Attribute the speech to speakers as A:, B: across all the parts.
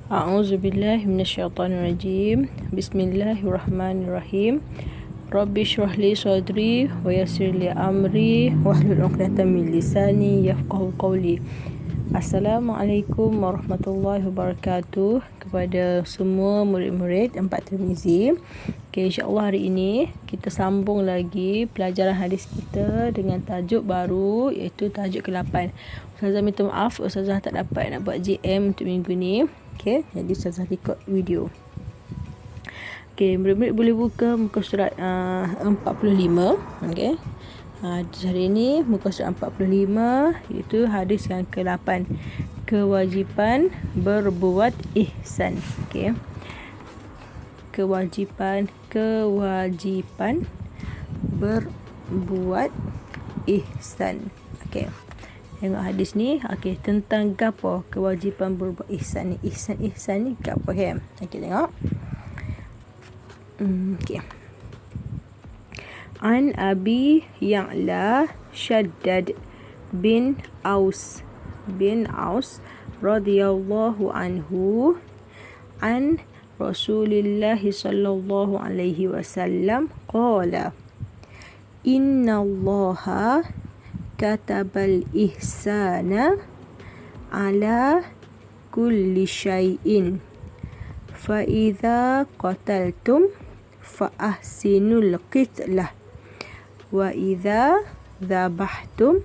A: A'udzubillahi minasyaitonirrajim. Bismillahirrahmanirrahim. Rabbi shrah li sadri wa yassir li amri wahlul 'uqdatam min lisani yafqahu qawli. Assalamualaikum warahmatullahi wabarakatuh kepada semua murid-murid 4 Tirmizi. Okay, insya-Allah hari ini kita sambung lagi pelajaran hadis kita dengan tajuk baru, iaitu tajuk ke-8. Ustazah minta maaf, Ustazah tak dapat nak buat GM untuk minggu ni. Okay, jadi Ustazah record video. Okay, murid-murid boleh buka muka surat 45. Okay, hari ini muka surat 45, iaitu hadis yang ke-8, kewajipan berbuat ihsan. Okay, kewajipan berbuat ihsan. Okay, tengok hadis ni. Okay, tentang gapo kewajipan berbuat ihsan ni. Ihsan ni gapo he? Okay, tengok. Okay. An Abi Ya'la Shaddad bin Aus radhiyallahu anhu an Rasulillah sallallahu alaihi wasallam qala inna Allaha katabal ihsana ala kulli syai'in fa idza qataltum fa ahsinul qitlah wa idza dhabhtum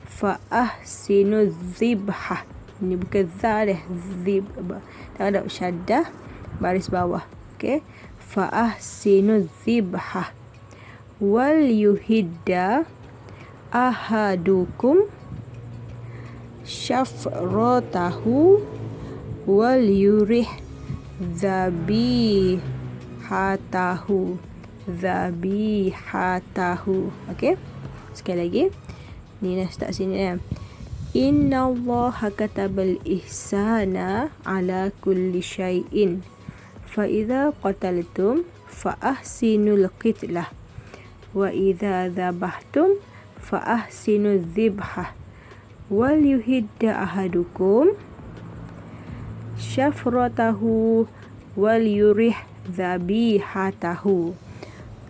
A: fa ahsinuz zibhah. Ini bukan zalih, zib, tak ada syaddah baris bawah. Okey, fa ahsinuz zibhah wal yuhidda ahadukum syafratahu wal yurih zabihatahu. Okey, sekali lagi ni dah start sini ya. Inna Allaha katabal ihsana ala kulli syai'in fa idza qataltum fa ahsinul qitlah wa idza dhabhtum fa ahsinuz zibhah wal yuhidda ahadukum syafratahu wal yurih zabihatahu.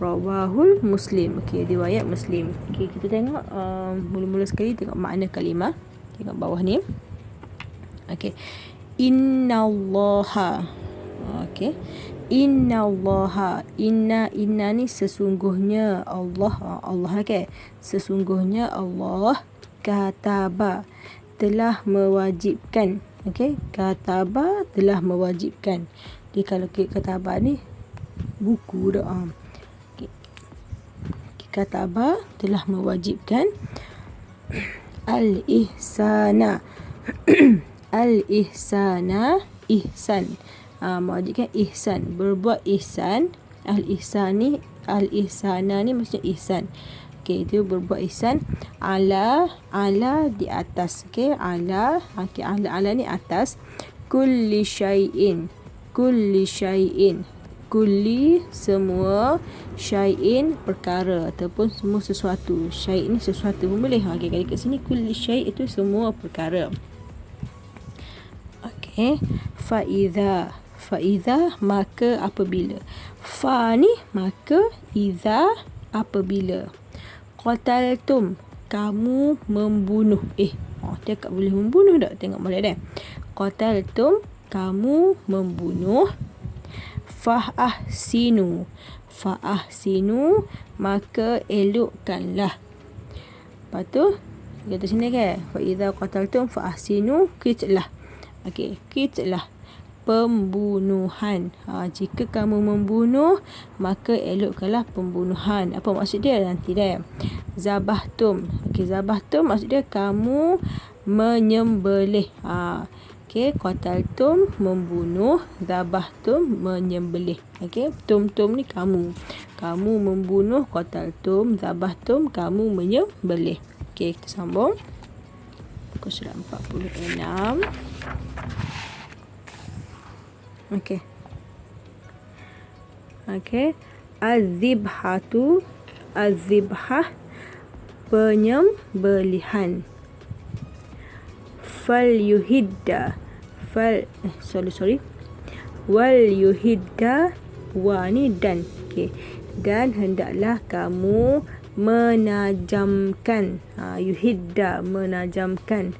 A: Rawahul Muslim. Okey, riwayat Muslim. Okey, kita tengok mula-mula sekali tengok makna kalimah. Tengok bawah ni. Okey. Innallaha. Okey. Innallaha. Inna ni sesungguhnya Allah. Allah, okey. Sesungguhnya Allah kataba telah mewajibkan. Okey, kataba telah mewajibkan. Jadi kalau kataba ni buku dah. Okey. Kataba telah mewajibkan al-ihsana. Al-ihsana, ihsan. Mewajibkan ihsan, berbuat ihsan. Al-ihsana ni maksudnya ihsan. Okey, itu berbuat ihsan ala di atas. Okey, ala ni atas. Kulli syai'in. Kulli semua, syai'in perkara ataupun semua sesuatu. Syai' ni sesuatu pun boleh. Okey, kalau kat sini kulli syai' itu semua perkara. Okey, faiza maka apabila. Fa ni maka, iza apabila. Qataltum kamu membunuh. Dia tak boleh membunuh tak? Tengok boleh dah. Qataltum kamu membunuh. Fahsinu maka elokkanlah. Lepas tu kata sini kan, fa idza qataltum fahsinu qitlah. Okey, qitlah pembunuhan. Jika kamu membunuh maka elokkanlah pembunuhan. Apa maksud dia nanti dah. Zabahtum. Okey, zabahtum maksud dia kamu menyembelih. Okey, qataltum membunuh, zabahtum menyembelih. Okey, tum ni kamu. Kamu membunuh, qataltum, zabahtum kamu menyembelih. Okey, kita sambung. Muka surat 46. Okey. Az-zibhah penyembelihan. wal yuhidda, wa ni dan. Okey, dan hendaklah kamu menajamkan, yuhidda, menajamkan,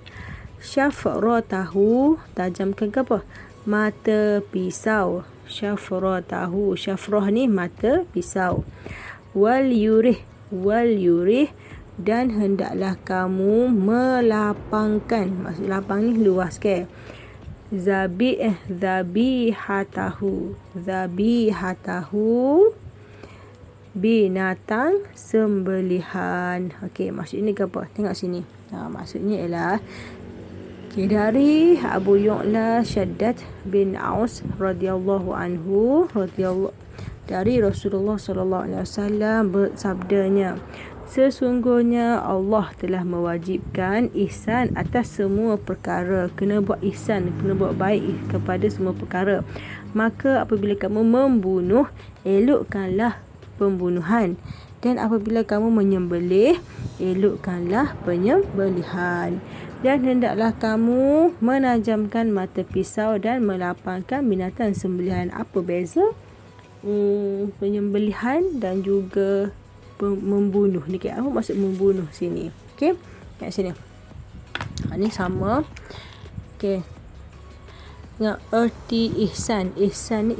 A: syafratahu, tajamkan ke apa, mata pisau, syafratahu, syafrah ni mata pisau, wal yurih, dan hendaklah kamu melapangkan, maksud lapang ni luas ke, zabihatahu, binatang sembelihan. Okey, maksud ini ke apa? Tengok sini. Maksudnya ialah dari Abu Yu'la Shaddad bin Aus radhiyallahu anhu, dari Rasulullah sallallahu alaihi wasallam bersabdanya, sesungguhnya Allah telah mewajibkan ihsan atas semua perkara. Kena buat ihsan, kena buat baik kepada semua perkara. Maka apabila kamu membunuh, elokkanlah pembunuhan, dan apabila kamu menyembelih, elokkanlah penyembelihan, dan hendaklah kamu menajamkan mata pisau dan melapangkan binatang sembelihan. Apa beza penyembelihan dan juga membunuh ni? Apa maksud membunuh sini? Okey, kat sini. Ni sama. Okey. Tengok erti ihsan. Ihsan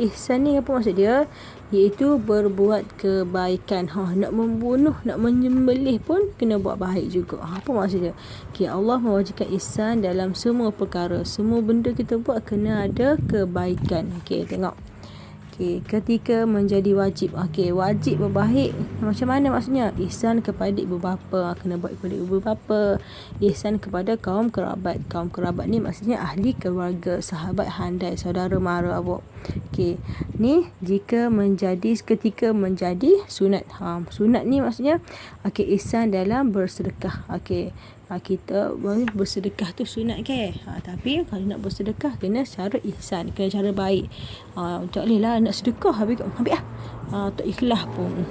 A: ni apa maksud dia? Iaitu berbuat kebaikan. Nak membunuh, nak menyembelih pun kena buat baik juga. Apa maksud dia? Okay, Allah mewajibkan ihsan dalam semua perkara. Semua benda kita buat kena ada kebaikan. Okay, tengok. Okay, ketika menjadi wajib. Okay, wajib berbaik. Macam mana maksudnya? Ihsan kepada ibu bapa. Kena buat kepada ibu bapa. Ihsan kepada kaum kerabat. Kaum kerabat ni maksudnya ahli keluarga, sahabat handai, saudara mara awak. Okay, ni ketika menjadi sunat. Sunat ni maksudnya ihsan dalam bersedekah. Kita bersedekah tu sunat ke? Tapi kalau nak bersedekah kena secara ihsan, kena cara baik. Tak boleh lah nak sedekah ambil lah. Tak ikhlas pun.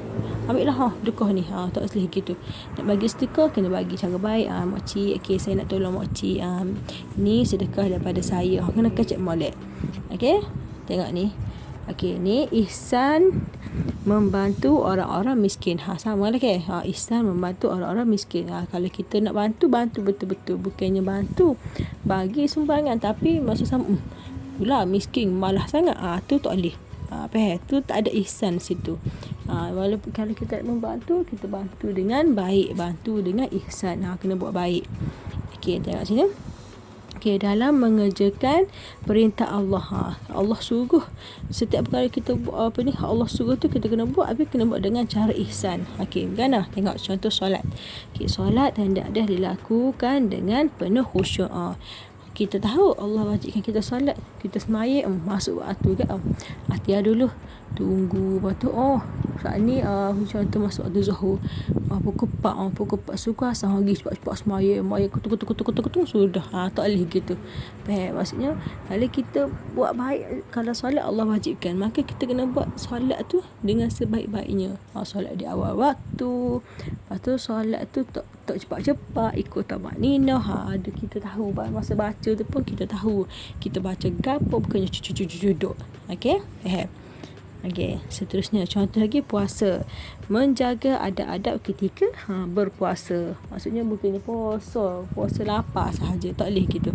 A: Ambil lah sedekah ni. Tak boleh gitu. Nak bagi sedekah kena bagi cara baik. Makcik, okay, saya nak tolong makcik. Ni sedekah daripada saya. Kena kecek molek. Okay, tengok ni. Okay, ni ihsan membantu orang-orang miskin. Sama lah ke? Ihsan membantu orang-orang miskin. Kalau kita nak bantu betul-betul. Bukannya bantu bagi sumbangan, tapi maksud sama pula miskin malah sangat. Tu tak boleh. Tu tak ada ihsan situ. Walaupun kalau kita nak membantu, kita bantu dengan baik, bantu dengan ihsan. Kena buat baik. Okey, tengok sini. Okay, dalam mengerjakan perintah Allah. Allah suruh setiap perkara kita buat Allah suruh tu kita kena buat, tapi kena buat dengan cara ihsan. Okey, kan? Tengok contoh solat. Okay, solat hendaklah dilakukan dengan penuh khusyuk. Kita tahu Allah wajibkan kita solat, kita sembahyang, masuk waktu kan? Hati dulu, tunggu lepas tu saat ni contoh masuk waktu zuhur, pukul 4 suku asal lagi cepat-cepat sembahyang, ketuk sudah. Tak boleh gitu. Maksudnya kalau kita buat baik, kalau solat Allah wajibkan, maka kita kena buat solat tu dengan sebaik-baiknya. Solat di awal waktu, lepas tu solat tu tak cepat-cepat, ikut tamakninah. Ada kita tahu masa baca tu pun kita tahu kita baca gapo, bukannya duduk. Okey, Okey, seterusnya contoh lagi puasa. Menjaga adab-adab ketika berpuasa. Maksudnya bukannya puasa lapar sahaja, tak boleh gitu.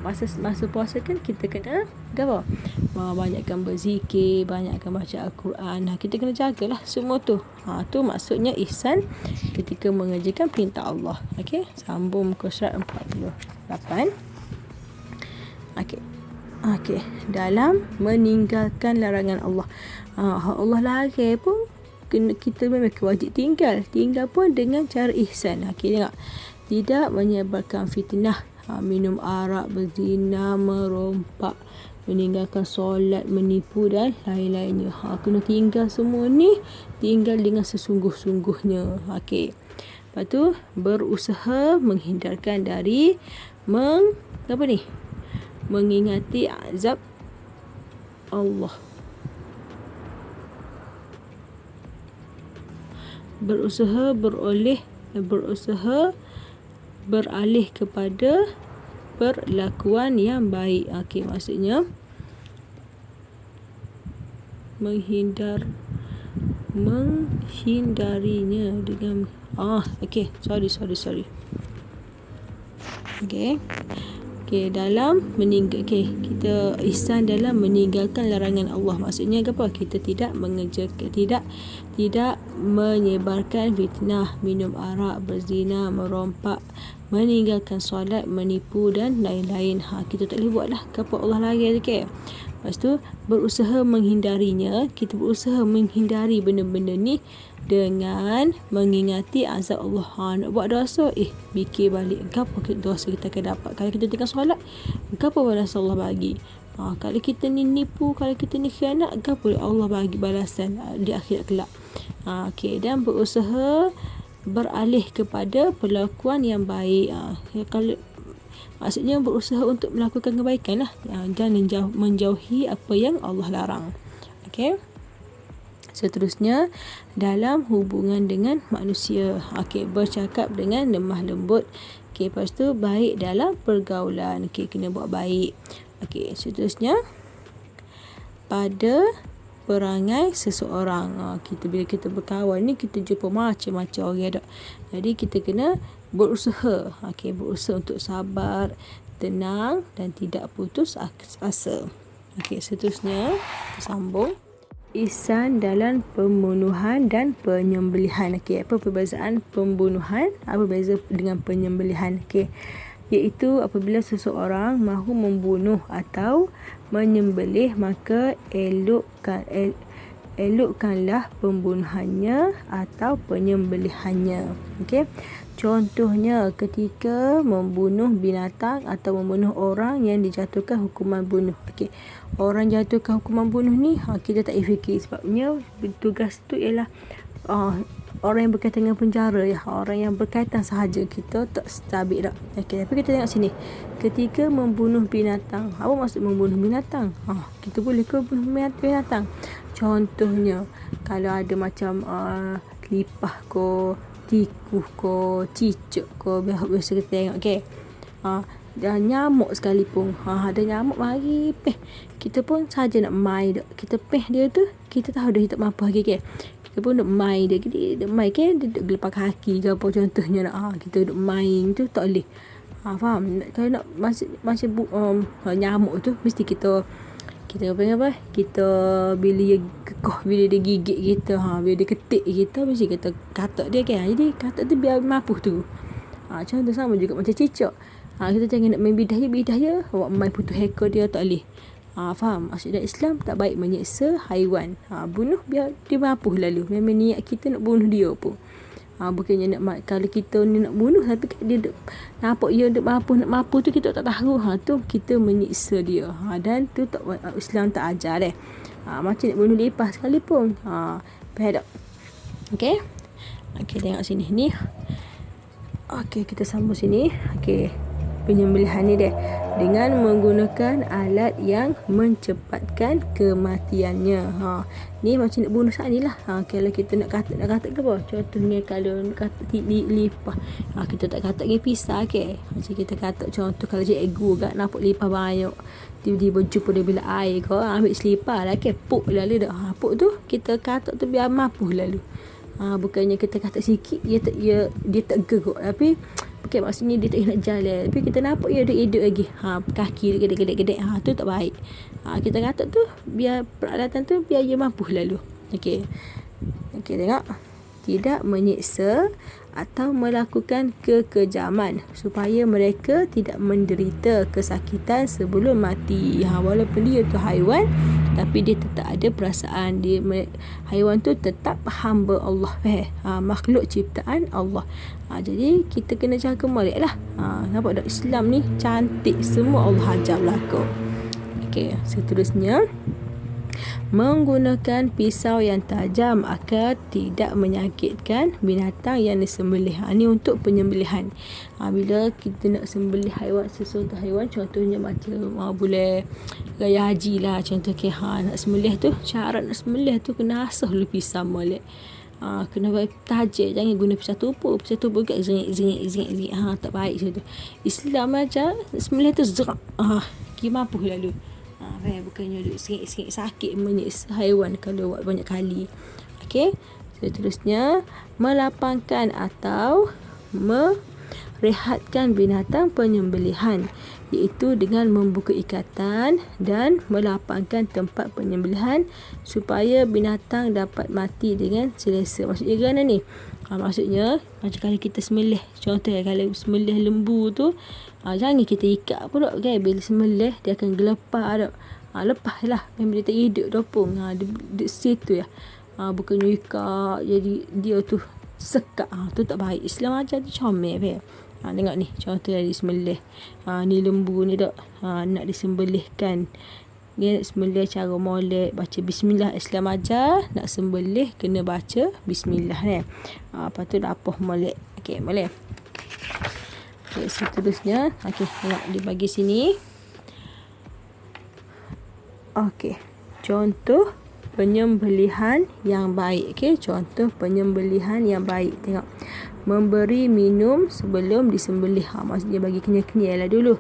A: Masa puasa kan kita kena apa? Banyakkan berzikir, banyakkan baca Al-Quran. Kita kena jagalah semua tu. Tu maksudnya ihsan ketika mengerjakan perintah Allah. Okey, sambung muka surat 48. Okey, dalam meninggalkan larangan Allah. Allah larang pun kita memang wajib tinggal pun dengan cara ihsan. Okey, tengok. Tidak menyebarkan fitnah, minum arak, berzina, merompak, meninggalkan solat, menipu dan lain-lainnya. Kena tinggal semua ni, tinggal dengan sesungguh-sungguhnya. Okey. Lepas tu berusaha menghindarkan dari mengingati azab Allah. Berusaha beralih kepada perlakuan yang baik. Okey, maksudnya menghindarinya dengan okey, sorry. Okey, dalam kita ihsan dalam meninggalkan larangan Allah. Maksudnya apa? Kita tidak tidak menyebarkan fitnah, minum arak, berzina, merompak, meninggalkan solat, menipu dan lain-lain. Kita tak boleh buat lah. Apa Allah larang, okey. Lepas tu berusaha menghindarinya. Kita berusaha menghindari benda-benda ni dengan mengingati azab Allah. Nak buat dosa, fikir balik apa dosa kita akan dapat. Kalau kita tengah solat, apa balasan Allah bagi. Kalau kita ni nipu, kalau kita ni khianat, apa Allah bagi balasan di akhirat kelak. Okey, dan berusaha beralih kepada perlakuan yang baik. Kalau maksudnya berusaha untuk melakukan kebaikan lah, dan menjauhi apa yang Allah larang. Okey. Seterusnya, dalam hubungan dengan manusia. Okey, bercakap dengan lemah lembut. Okey, lepas tu baik dalam pergaulan. Okey, kena buat baik. Okey, seterusnya, pada perangai seseorang. Bila kita berkawan ni, kita jumpa macam-macam orang dak. Jadi kita kena berusaha. Okey, berusaha untuk sabar, tenang dan tidak putus asa. Okey, seterusnya kita sambung. Ihsan dalam pembunuhan dan penyembelihan. Okey, apa perbezaan pembunuhan? Apa beza dengan penyembelihan? Okey, iaitu apabila seseorang mahu membunuh atau menyembelih, maka elokkanlah pembunuhannya atau penyembelihannya. Okey. Contohnya ketika membunuh binatang atau membunuh orang yang dijatuhkan hukuman bunuh. Okey. Orang jatuhkan hukuman bunuh ni, kita tak fikir, sebabnya tugas tu ialah orang yang berkaitan dengan penjara, orang yang berkaitan sahaja. Kita tak sabit dak. Okey, tapi kita tengok sini. Ketika membunuh binatang, apa maksud membunuh binatang? Kita boleh ke bunuh binatang? Contohnya, kalau ada macam lipah ko, tikus ko, cicak ko, biasa kita tengok, okey. Dan nyamuk sekalipun, ada nyamuk mari kita pun saja nak main dak. Kita dia tu, kita tahu dah kita tak mampu lagi, okey. Kita pun nak main dia, dia main dia gelepar kaki ke apa contohnya nak. Kita duk main tu tak boleh. Faham? Kalau nak masih nyamuk tu mesti kita apa? Kita bila dia kekoh, bila dia gigit kita, bila dia ketik kita, mesti kita katak dia kan. Jadi katak tu biar mapuh tu. Contoh sama juga macam cicak. Kita jangan nak main bidaya, awak main putus ekor dia, tak boleh. Faham? Maksud Islam tak baik menyeksa haiwan. Bunuh biar dia mapuh lalu. Memang niat kita nak bunuh dia pun. Bukannya nak kalau kita ni nak bunuh tapi dia nampak dia nak mapuh tu kita tak tahu. Tu kita menyiksa dia. Dan tu tak, Islam tak ajar deh. Macam nak bunuh lipah sekalipun. Faham tak? Okey. Okey, tengok sini ni. Okey, kita sambung sini. Okey. Penyembelihan ni deh, dengan menggunakan alat yang mencepatkan kematiannya. Ni macam nak bunuh saat ni lah. Kalau kita nak katak ke apa? Contohnya kalau nak katak lipah, kita tak katak dengan pisau ke. Macam kita katak contoh kalau cikgu kat nampak lipah banyak, tiba-tiba jumpa dia bila air ke, ambil selipar lah ke, puk lalu dah. Puk tu kita katak tu biar mapuh lalu. Bukannya kita katak sikit dia tak gegok, tapi okey, maksudnya dia tak nak jalan, tapi kita nampak dia hidup lagi. Kaki dia gedek-gedek. Tu tak baik. Kita katak tu biar peralatan tu biar dia mampu lalu. Okey, tengok. Tidak menyiksa atau melakukan kekejaman supaya mereka tidak menderita kesakitan sebelum mati. Walaupun dia tu haiwan, tapi dia tetap ada perasaan. Haiwan tu tetap hamba Allah, makhluk ciptaan Allah. Jadi kita kena jaga molek lah. Nampak tak, Islam ni cantik, semua Allah ajar berlaku. Okey, seterusnya, menggunakan pisau yang tajam agar tidak menyakitkan binatang yang disembelih. Ini untuk penyembelihan. Bila kita nak sembelih sesuatu haiwan, contohnya macam boleh raya haji lah, contoh nak sembelih tu, syarat nak sembelih tu kena asah dulu pisau molek. Kena tajam, jangan guna pisau tumpuk kat zing. Tak baik macam tu. Islam ajar sembelih tu zerak. Mampu lalu. Bukannya duduk sengit sakit menyiksa haiwan kalau buat banyak kali. Okey. Seterusnya, melapangkan atau merehatkan binatang penyembelihan, iaitu dengan membuka ikatan dan melapangkan tempat penyembelihan supaya binatang dapat mati dengan selesa. Maksudnya gimana ni? Maksudnya macam kalau kita sembelih, contoh kalau sembelih lembu tu, jangan kita ikat pula kan. Bila sembelih dia akan gelepar dak. Lepas lah memang dia tak hidup topong. Dia situ ya. Bukannya ikat jadi dia tu sekat. Tu tak baik. Islam ajar tu comel kan. Tengok ni contoh dari sembelih. Ni lembu ni dak. Nak disembelihkan. Dia nak sembelih cara molek, baca bismillah. Islam ajar nak sembelih kena baca bismillah ni. Lepas tu dapah molek. Okey, boleh. Okey, seterusnya. Okey, tengok di bagi sini. Okey. Contoh penyembelihan yang baik. Okey, contoh penyembelihan yang baik. Tengok. Memberi minum sebelum disembelih. Maksudnya bagi kenyal-kenyal lah dulu.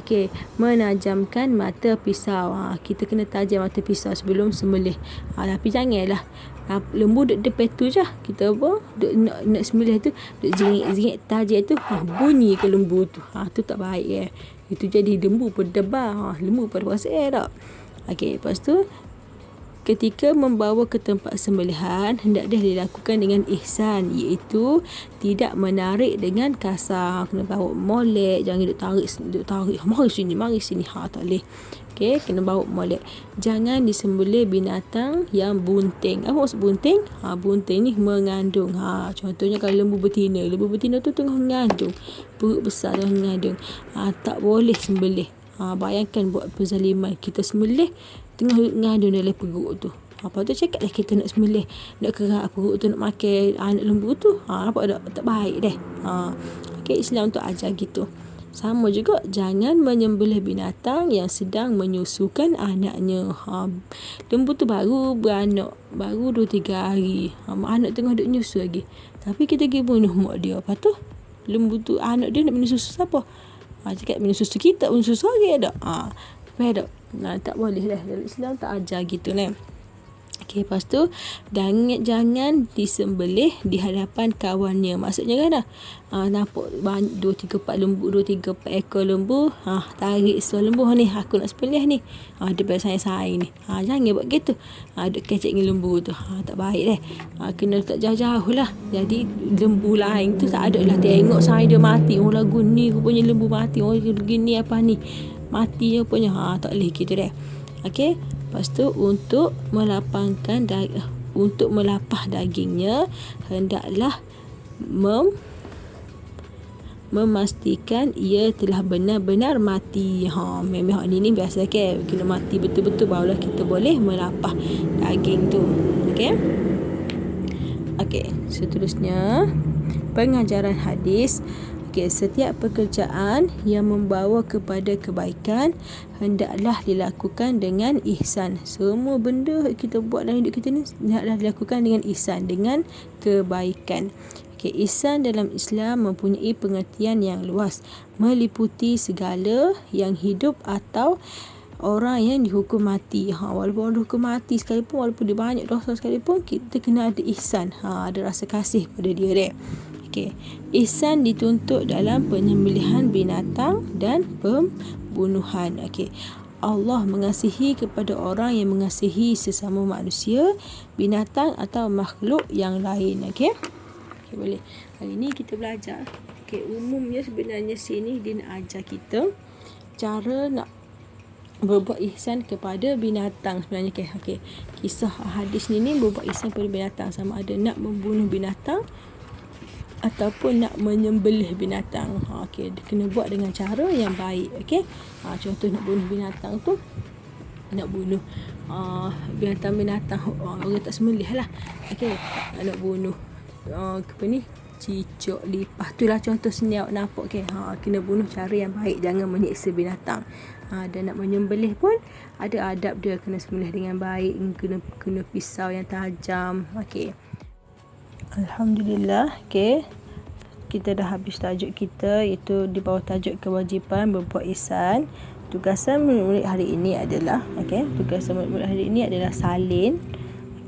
A: Okey, menajamkan mata pisau. Kita kena tajam mata pisau sebelum sembelih. Tapi janganlah lembu duduk depan tu je. Kita nak sembelih tu duduk jingit-jingit tajam tu. Bunyi ke lembu tu. Tu tak baik . Itu jadi lembu berdebar. Lembu pada puasa tak. Okey, lepas tu ketika membawa ke tempat sembelihan, hendaklah dilakukan dengan ihsan, iaitu tidak menarik dengan kasar. Kena bawa molek, jangan duk tarik. Mari sini. Tak boleh. Okey, kena bawa molek. Jangan disembelih binatang yang bunting. Apa maksud bunting? Bunting ni mengandung. Contohnya kalau lembu betina tu tengah mengandung. Perut besar tengah mengandung. Tak boleh sembelih. Bayangkan buat perzaliman. Kita sembelih tengah mengandung dalam perut tu. Apa tu cakap lah kita nak sembelih, nak kerak perut tu, nak makan anak lembu tu. Nampak tak baik dah. Okey, Islam tu ajar gitu. Sama juga, jangan menyembelih binatang yang sedang menyusukan anaknya. Lembu tu baru beranak, baru 2-3 hari. Anak tengah duk nyusu lagi. Tapi kita pergi bunuh mak dia. Apa tu? Lembu tu, anak dia nak minum susu siapa? Cakap minum susu kita, minum susu lagi ada. Tak boleh lah. Dalam Islam tak ajar gitu ni. Okey, lepas tu jangan disembelih di hadapan kawannya. Maksudnya kan nampak banyak 2-3-4 ekor lembu. Tarik seorang lembu ni, aku nak sembelih ni. Depan sayang-sayang ni. Jangan buat gitu. Duk kecek dengan lembu tu. Tak baik dah. Kena letak jauh-jauh lah. Jadi lembu lain tu tak ada lah tengok sayang dia mati. Lagu ni rupanya lembu mati. Gini apa ni, mati rupanya. Tak boleh gitu dah. Okey. Lepas tu untuk melapah dagingnya, hendaklah memastikan ia telah benar-benar mati. Memang ni biasa ke, kena mati betul-betul barulah kita boleh melapah daging tu. Okey, seterusnya pengajaran hadis. Setiap pekerjaan yang membawa kepada kebaikan hendaklah dilakukan dengan ihsan. Semua benda kita buat dalam hidup kita ni hendaklah dilakukan dengan ihsan, dengan kebaikan. Ihsan dalam Islam mempunyai pengertian yang luas, meliputi segala yang hidup atau orang yang dihukum mati. Walaupun orang dihukum mati sekalipun, walaupun dia banyak dosa sekalipun, kita kena ada ihsan. Ada rasa kasih pada dia deh. Ihsan dituntut dalam penyembelihan binatang dan pembunuhan. Allah mengasihi kepada orang yang mengasihi sesama manusia, binatang atau makhluk yang lain. Boleh. Hari ni kita belajar. Umumnya sebenarnya sini dia nak ajar kita cara nak berbuat ihsan kepada binatang sebenarnya. Kisah hadis ni berbuat ihsan kepada binatang, sama ada nak membunuh binatang ataupun nak menyembelih binatang. Dia kena buat dengan cara yang baik. Contoh nak bunuh binatang tu, nak bunuh binatang orang tak sembelih lah. Nak bunuh cicak, lipas tu lah contoh senyap nampak. Kena bunuh cara yang baik, jangan menyiksa binatang. Dan nak menyembelih pun ada adab dia, kena sembelih dengan baik, kena pisau yang tajam. Alhamdulillah. Okey. Kita dah habis tajuk kita, iaitu di bawah tajuk kewajipan berbuat ihsan. Tugasan murid-murid hari ini adalah tugasan murid-murid hari ini adalah salin.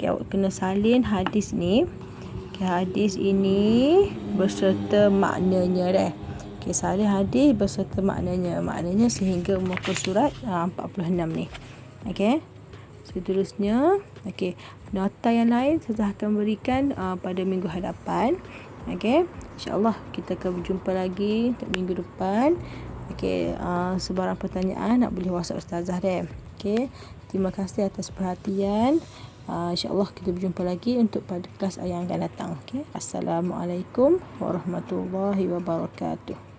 A: Awak kena salin hadis ni. Hadis ini beserta maknanya dah. Salin hadis beserta maknanya. Maknanya sehingga muka surat 46 ni. Seterusnya, nota yang lain saya akan berikan pada minggu hadapan. InsyaAllah kita akan berjumpa lagi untuk minggu depan. Sebarang pertanyaan nak boleh WhatsApp Ustazah deh. Terima kasih atas perhatian. InsyaAllah kita berjumpa lagi untuk pada kelas yang akan datang. Assalamualaikum warahmatullahi wabarakatuh.